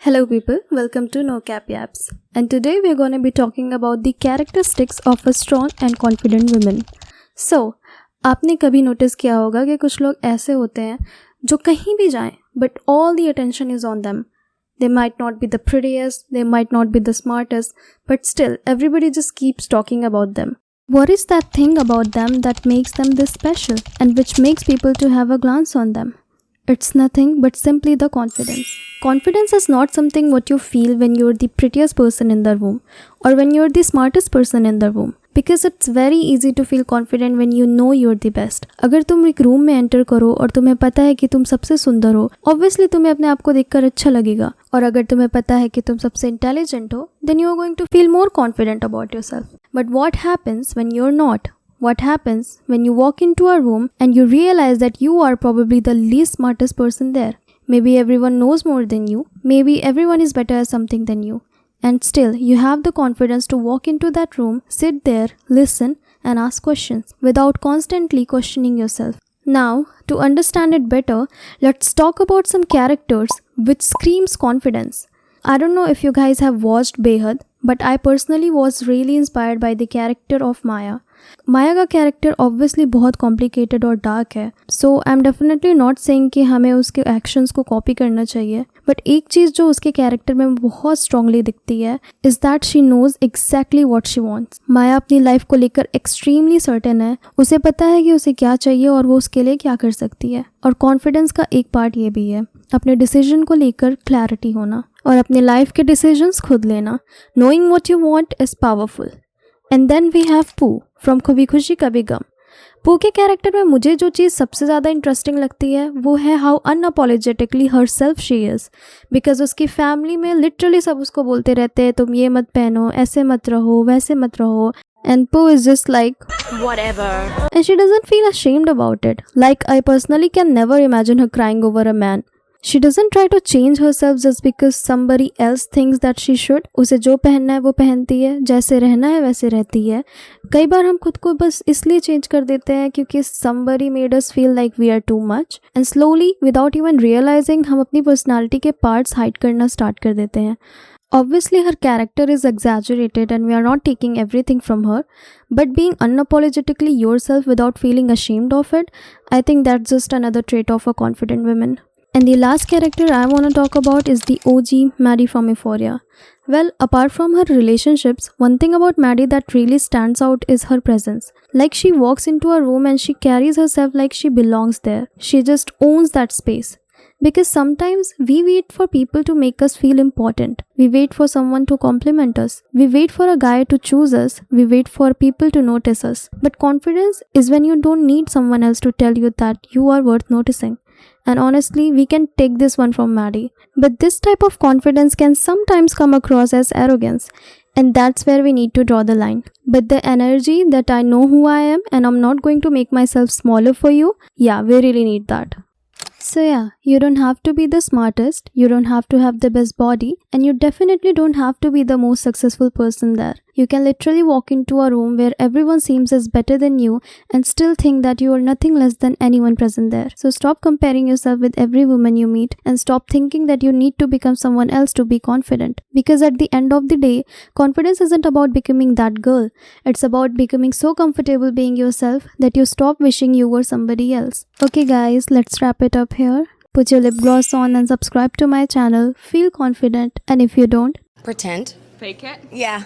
Hello people, welcome to No Cap Yaps. And today we're going to be talking about the characteristics of a strong and confident woman. So, आपने कभी notice किया होगा कि कुछ लोग ऐसे होते हैं जो कहीं भी जाएं but all the attention is on them. They might not be the prettiest, they might not be the smartest, but still everybody just keeps talking about them. What is that thing about them that makes them this special and which makes people to have a glance on them? It's nothing but simply the confidence. Confidence is not something what you feel when you're the prettiest person in the room or when you're the smartest person in the room. Because it's very easy to feel confident when you know you're the best. अगर तुम एक room में enter करो और तुम्हें पता है कि तुम सबसे सुंदर हो, obviously तुम्हें अपने आप को देखकर अच्छा लगेगा. और अगर तुम्हें पता है कि तुम सबसे इंटेलिजेंट हो, then you are going to feel more confident about yourself. But what happens when you're not? What happens when you walk into a room and you realize that you are probably the least smartest person there? Maybe everyone knows more than you. Maybe everyone is better at something than you. And still, you have the confidence to walk into that room, sit there, listen, and ask questions without constantly questioning yourself. Now, to understand it better, let's talk about some characters which screams confidence. I don't know if you guys have watched Behad, but I personally was really inspired by the character of Maya. Maya का character obviously बहुत complicated और dark है, so I am definitely not saying कि हमें उसके actions को copy करना चाहिए. बट एक चीज़ जो उसके कैरेक्टर में बहुत स्ट्रांगली दिखती है is that she knows exactly what she wants. Maya अपनी लाइफ को लेकर एक्सट्रीमली सर्टेन है. उसे पता है कि उसे क्या चाहिए और वो उसके लिए क्या कर सकती है. और कॉन्फिडेंस का एक पार्ट ये भी है अपने डिसीजन को लेकर क्लैरिटी होना और अपने लाइफ के डिसीजंस खुद लेना. Knowing what you want is powerful. And then we have Poo from Kabhi Khushi कभी गम. पू के कैरेक्टर में मुझे जो चीज़ सबसे ज़्यादा इंटरेस्टिंग लगती है वो है how unapologetically her self she is. Because उसकी फैमिली में लिटरली सब उसको बोलते रहते हैं तुम ये मत पहनो, ऐसे मत रहो, वैसे मत रहो. And Pooh is just like whatever. And she doesn't feel ashamed about it. Like I personally can never imagine her crying over a man. She doesn't try to change herself just because somebody else thinks that she should. उसे जो पहनना है वो पहनती है, जैसे रहना है वैसे रहती है. कई बार हम खुद को बस इसलिए चेंज कर देते हैं क्योंकि somebody made us feel like we are too much. And slowly, without even realizing, हम अपनी personality के parts hide करना start कर देते हैं. Obviously, her character is exaggerated and we are not taking everything from her. But being unapologetically yourself without feeling ashamed of it, I think that's just another trait of a confident woman. And the last character I want to talk about is the OG Maddie from Euphoria. Well, apart from her relationships, one thing about Maddie that really stands out is her presence. Like she walks into a room and she carries herself like she belongs there. She just owns that space. Because sometimes we wait for people to make us feel important. We wait for someone to compliment us. We wait for a guy to choose us. We wait for people to notice us. But confidence is when you don't need someone else to tell you that you are worth noticing. And honestly, we can take this one from Maddie. But this type of confidence can sometimes come across as arrogance. And that's where we need to draw the line. But the energy that I know who I am and I'm not going to make myself smaller for you, yeah, we really need that. So yeah, you don't have to be the smartest, you don't have to have the best body, and you definitely don't have to be the most successful person there. You can literally walk into a room where everyone seems as better than you and still think that you are nothing less than anyone present there. So stop comparing yourself with every woman you meet and stop thinking that you need to become someone else to be confident. Because at the end of the day, confidence isn't about becoming that girl. It's about becoming so comfortable being yourself that you stop wishing you were somebody else. Okay guys, let's wrap it up here. Put your lip gloss on and subscribe to my channel. Feel confident, and if you don't, Pretend. Fake it? Yeah.